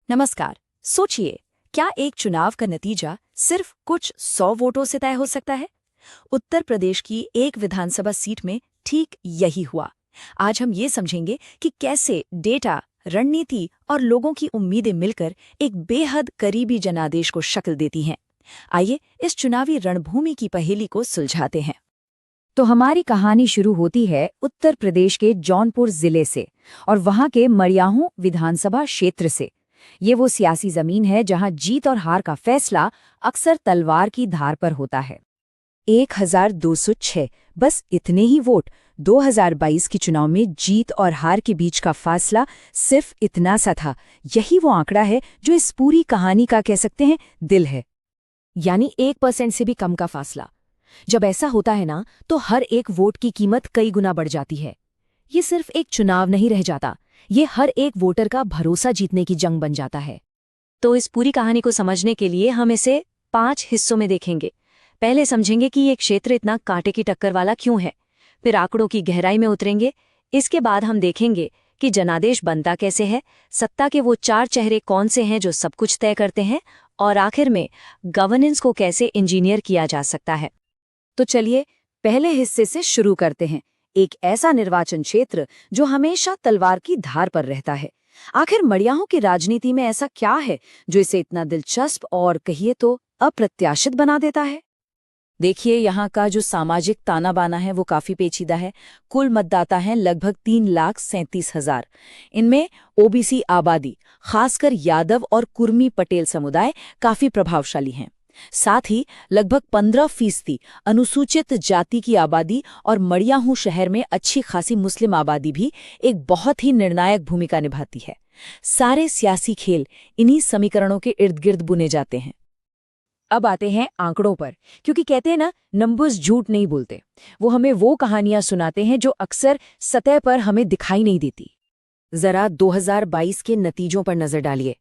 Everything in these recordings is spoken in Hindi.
नमस्कार। सोचिए, क्या एक चुनाव का नतीजा सिर्फ कुछ 100 वोटों से तय हो सकता है? उत्तर प्रदेश की एक विधानसभा सीट में ठीक यही हुआ। आज हम ये समझेंगे कि कैसे डेटा, रणनीति और लोगों की उम्मीदें मिलकर एक बेहद करीबी जनादेश को शक्ल देती हैं। आइए इस चुनावी रणभूमि की पहेली को सुलझाते हैं। तो हमारी कहानी शुरू होती है उत्तर प्रदेश के जौनपुर जिले से और वहां के मरियाहूं विधानसभा क्षेत्र से। ये वो सियासी जमीन है जहां जीत और हार का फैसला अक्सर तलवार की धार पर होता है। 1206 बस इतने ही वोट। 2022 के चुनाव में जीत और हार के बीच का फासला सिर्फ इतना सा था। यही वो आंकड़ा है जो इस पूरी कहानी का कह सकते हैं दिल है। यानी 1% से भी कम का फासला। जब ऐसा होता है ना, तो हर एक वोट की कीमत कई गुना बढ़ जाती है। ये सिर्फ एक चुनाव नहीं रह जाता, ये हर एक वोटर का भरोसा जीतने की जंग बन जाता है। तो इस पूरी कहानी को समझने के लिए हम इसे 5 हिस्सों में देखेंगे। पहले समझेंगे कि ये क्षेत्र इतना कांटे की टक्कर वाला क्यों है, फिर आंकड़ों की गहराई में उतरेंगे। इसके बाद हम देखेंगे कि जनादेश बनता कैसे है, सत्ता के वो 4 चेहरे कौन से हैं जो सब कुछ तय करते हैं, और आखिर में गवर्नेंस को कैसे इंजीनियर किया जा सकता है। तो चलिए पहले हिस्से से शुरू करते हैं। एक ऐसा निर्वाचन क्षेत्र जो हमेशा तलवार की धार पर रहता है। आखिर मरियाहूं की राजनीति में ऐसा क्या है जो इसे इतना दिलचस्प और कहिए तो अप्रत्याशित बना देता है? देखिए, यहाँ का जो सामाजिक ताना बाना है वो काफी पेचीदा है। कुल मतदाता हैं लगभग 3,37,000। इनमें ओबीसी आबादी, खासकर यादव और कुर्मी पटेल समुदाय काफी प्रभावशाली हैं। साथ ही लगभग 15% अनुसूचित जाति की आबादी और मरियाहूं शहर में अच्छी खासी मुस्लिम आबादी भी एक बहुत ही निर्णायक भूमिका निभाती है। सारे सियासी खेल इन्हीं समीकरणों के इर्द गिर्द बुने जाते हैं। अब आते हैं आंकड़ों पर, क्योंकि कहते हैं ना, नंबर्स झूठ नहीं बोलते। वो हमें वो कहानियां सुनाते हैं जो अक्सर सतह पर हमें दिखाई नहीं देती। जरा 2022 के नतीजों पर नजर डालिए।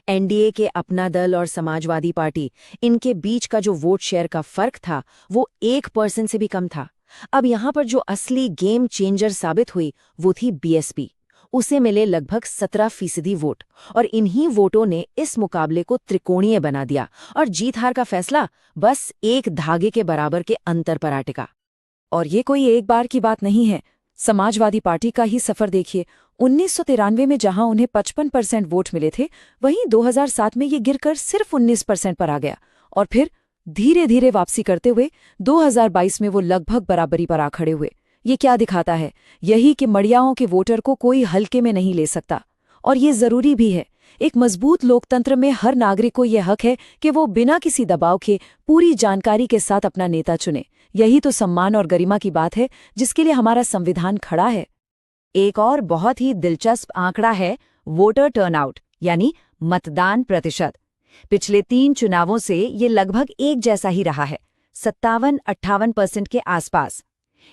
एनडीए के अपना दल और समाजवादी पार्टी, इनके बीच का जो वोट शेयर का फर्क था वो 1% से भी कम था। अब यहाँ पर जो असली गेम चेंजर साबित हुई वो थी बीएसपी। उसे मिले लगभग 17% वोट, और इन्हीं वोटों ने इस मुकाबले को त्रिकोणीय बना दिया और जीत हार का फैसला बस एक धागे के बराबर के अंतर पर आ टिका। और ये कोई एक बार की बात नहीं है। समाजवादी पार्टी का ही सफर देखिए। 1993 में जहां उन्हें 55% वोट मिले थे, वहीं 2007 में ये गिरकर सिर्फ 19% पर आ गया, और फिर धीरे धीरे वापसी करते हुए 2022 में वो लगभग बराबरी पर आ खड़े हुए। ये क्या दिखाता है? यही कि मरियाहूं के वोटर को कोई हल्के में नहीं ले सकता, और ये जरूरी भी है। एक मजबूत लोकतंत्र में हर नागरिक को यह हक है कि वो बिना किसी दबाव के पूरी जानकारी के साथ अपना नेता चुने। यही तो सम्मान और गरिमा की बात है जिसके लिए हमारा संविधान खड़ा है। एक और बहुत ही दिलचस्प आंकड़ा है वोटर टर्नआउट, यानी मतदान प्रतिशत। पिछले 3 चुनावों से ये लगभग एक जैसा ही रहा है, 57-58% के आसपास।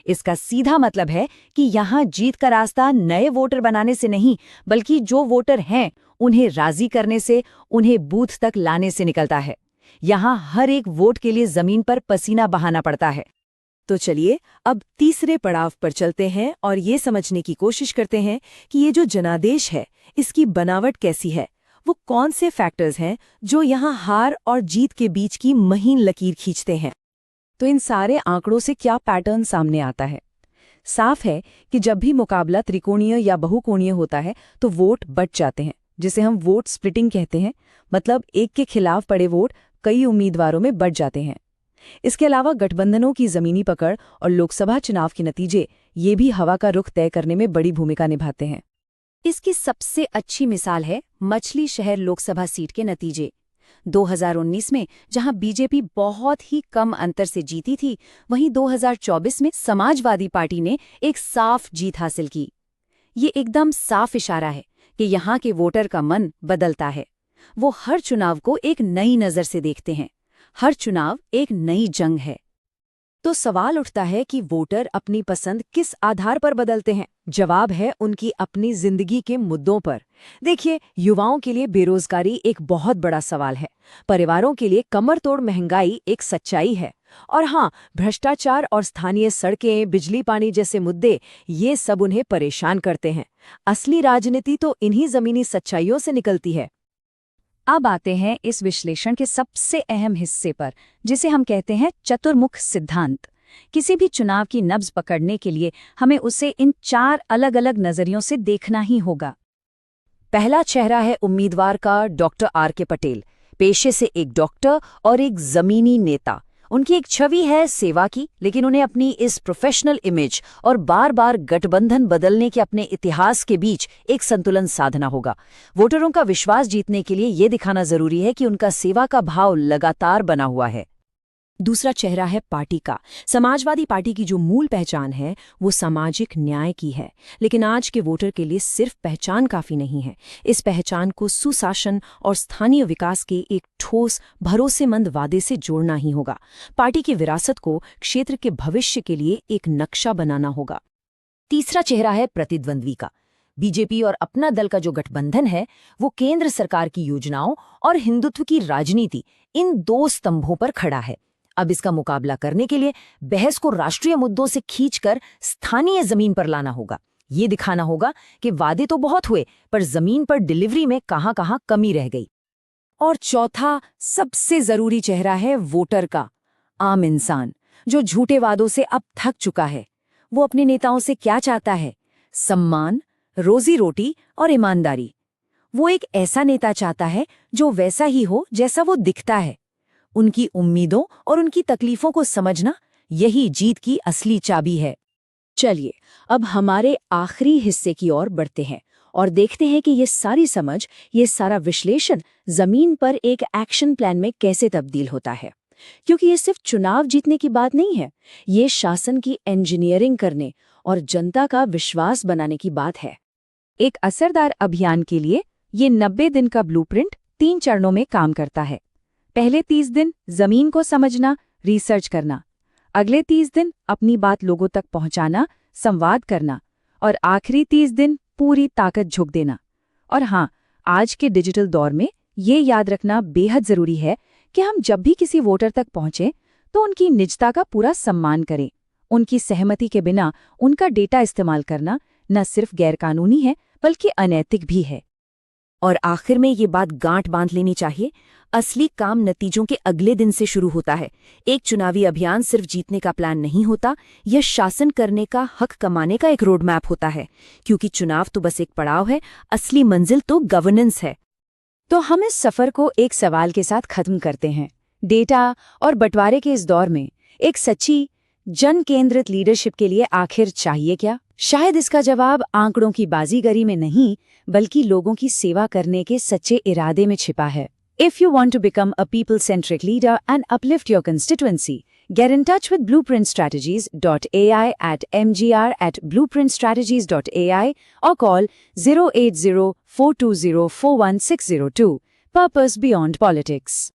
इसका सीधा मतलब है कि यहाँ जीत का रास्ता नए वोटर बनाने से नहीं, बल्कि जो वोटर हैं उन्हें राजी करने से, उन्हें बूथ तक लाने से निकलता है। यहाँ हर एक वोट के लिए जमीन पर पसीना बहाना पड़ता है। तो चलिए अब तीसरे पड़ाव पर चलते हैं और ये समझने की कोशिश करते हैं कि ये जो जनादेश है इसकी बनावट कैसी है। वो कौन से फैक्टर्स हैं जो यहाँ हार और जीत के बीच की महीन लकीर खींचते हैं। तो इन सारे आंकड़ों से क्या पैटर्न सामने आता है? साफ है कि जब भी मुकाबला त्रिकोणीय या बहुकोणीय होता है तो वोट बट जाते हैं, जिसे हम वोट स्प्लिटिंग कहते हैं। मतलब एक के खिलाफ पड़े वोट कई उम्मीदवारों में बट जाते हैं। इसके अलावा गठबंधनों की जमीनी पकड़ और लोकसभा चुनाव के नतीजे ये भी हवा का रुख तय करने में बड़ी भूमिका निभाते हैं। इसकी सबसे अच्छी मिसाल है मछली शहर लोकसभा सीट के नतीजे। 2019 में जहां बीजेपी बहुत ही कम अंतर से जीती थी, वहीं 2024 में समाजवादी पार्टी ने एक साफ जीत हासिल की। ये एकदम साफ इशारा है कि यहाँ के वोटर का मन बदलता है। वो हर चुनाव को एक नई नज़र से देखते हैं। हर चुनाव एक नई जंग है। तो सवाल उठता है कि वोटर अपनी पसंद किस आधार पर बदलते हैं? जवाब है उनकी अपनी जिंदगी के मुद्दों पर। देखिए, युवाओं के लिए बेरोजगारी एक बहुत बड़ा सवाल है। परिवारों के लिए कमरतोड़ महंगाई एक सच्चाई है। और हाँ, भ्रष्टाचार और स्थानीय सड़कें, बिजली पानी जैसे मुद्दे, ये सब उन्हें परेशान करते हैं। असली राजनीति तो इन्हीं जमीनी सच्चाइयों से निकलती है। अब आते हैं इस विश्लेषण के सबसे अहम हिस्से पर, जिसे हम कहते हैं चतुर्मुख सिद्धांत। किसी भी चुनाव की नब्ज पकड़ने के लिए हमें उसे इन 4 अलग-अलग नजरियों से देखना ही होगा। पहला चेहरा है उम्मीदवार का डॉक्टर आर.के. पटेल, पेशे से एक डॉक्टर और एक जमीनी नेता। उनकी एक छवि है सेवा की, लेकिन उन्हें अपनी इस प्रोफेशनल इमेज और बार बार गठबंधन बदलने के अपने इतिहास के बीच एक संतुलन साधना होगा। वोटरों का विश्वास जीतने के लिए ये दिखाना जरूरी है कि उनका सेवा का भाव लगातार बना हुआ है। दूसरा चेहरा है पार्टी का। समाजवादी पार्टी की जो मूल पहचान है वो सामाजिक न्याय की है, लेकिन आज के वोटर के लिए सिर्फ पहचान काफी नहीं है। इस पहचान को सुशासन और स्थानीय विकास के एक ठोस भरोसेमंद वादे से जोड़ना ही होगा। पार्टी की विरासत को क्षेत्र के भविष्य के लिए एक नक्शा बनाना होगा। तीसरा चेहरा है प्रतिद्वंद्वी का। बीजेपी और अपना दल का जो गठबंधन है वो केंद्र सरकार की योजनाओं और हिंदुत्व की राजनीति, इन 2 स्तंभों पर खड़ा है। अब इसका मुकाबला करने के लिए बहस को राष्ट्रीय मुद्दों से खींचकर स्थानीय जमीन पर लाना होगा। ये दिखाना होगा कि वादे तो बहुत हुए, पर जमीन पर डिलीवरी में कहां-कहां कमी रह गई। और चौथा सबसे जरूरी चेहरा है वोटर का, आम इंसान, जो झूठे वादों से अब थक चुका है। वो अपने नेताओं से क्या चाहता है? सम्मान, रोजी रोटी और ईमानदारी। वो एक ऐसा नेता चाहता है जो वैसा ही हो जैसा वो दिखता है। उनकी उम्मीदों और उनकी तकलीफों को समझना, यही जीत की असली चाबी है। चलिए अब हमारे आखिरी हिस्से की ओर बढ़ते हैं और देखते हैं कि ये सारी समझ, ये सारा विश्लेषण जमीन पर एक एक्शन प्लान में कैसे तब्दील होता है। क्योंकि ये सिर्फ चुनाव जीतने की बात नहीं है, ये शासन की इंजीनियरिंग करने और जनता का विश्वास बनाने की बात है। एक असरदार अभियान के लिए ये 90 दिन का ब्लूप्रिंट 3 चरणों में काम करता है। पहले 30 दिन जमीन को समझना, रिसर्च करना। अगले 30 दिन अपनी बात लोगों तक पहुंचाना, संवाद करना। और आखिरी 30 दिन पूरी ताकत झोंक देना। और हाँ, आज के डिजिटल दौर में ये याद रखना बेहद जरूरी है कि हम जब भी किसी वोटर तक पहुंचे तो उनकी निजता का पूरा सम्मान करें। उनकी सहमति के बिना उनका डेटा इस्तेमाल करना न सिर्फ गैरकानूनी है बल्कि अनैतिक भी है। और आखिर में ये बात गांठ बांध लेनी चाहिए, असली काम नतीजों के अगले दिन से शुरू होता है। एक चुनावी अभियान सिर्फ जीतने का प्लान नहीं होता, यह शासन करने का, हक कमाने का एक रोड मैप होता है। क्योंकि चुनाव तो बस एक पड़ाव है, असली मंजिल तो गवर्नेंस है। तो हम इस सफर को एक सवाल के साथ खत्म करते हैं। डेटा और बंटवारे के इस दौर में एक सच्ची जन केंद्रित लीडरशिप के लिए आखिर चाहिए क्या? शायद इसका जवाब आंकड़ों की बाजीगरी में नहीं, बल्कि लोगों की सेवा करने के सच्चे इरादे में छिपा है। If you want to become a people-centric leader and uplift your constituency, get in touch with blueprintstrategies.ai at mgr@blueprintstrategies.ai or call 080-420-41602. Purpose Beyond Politics.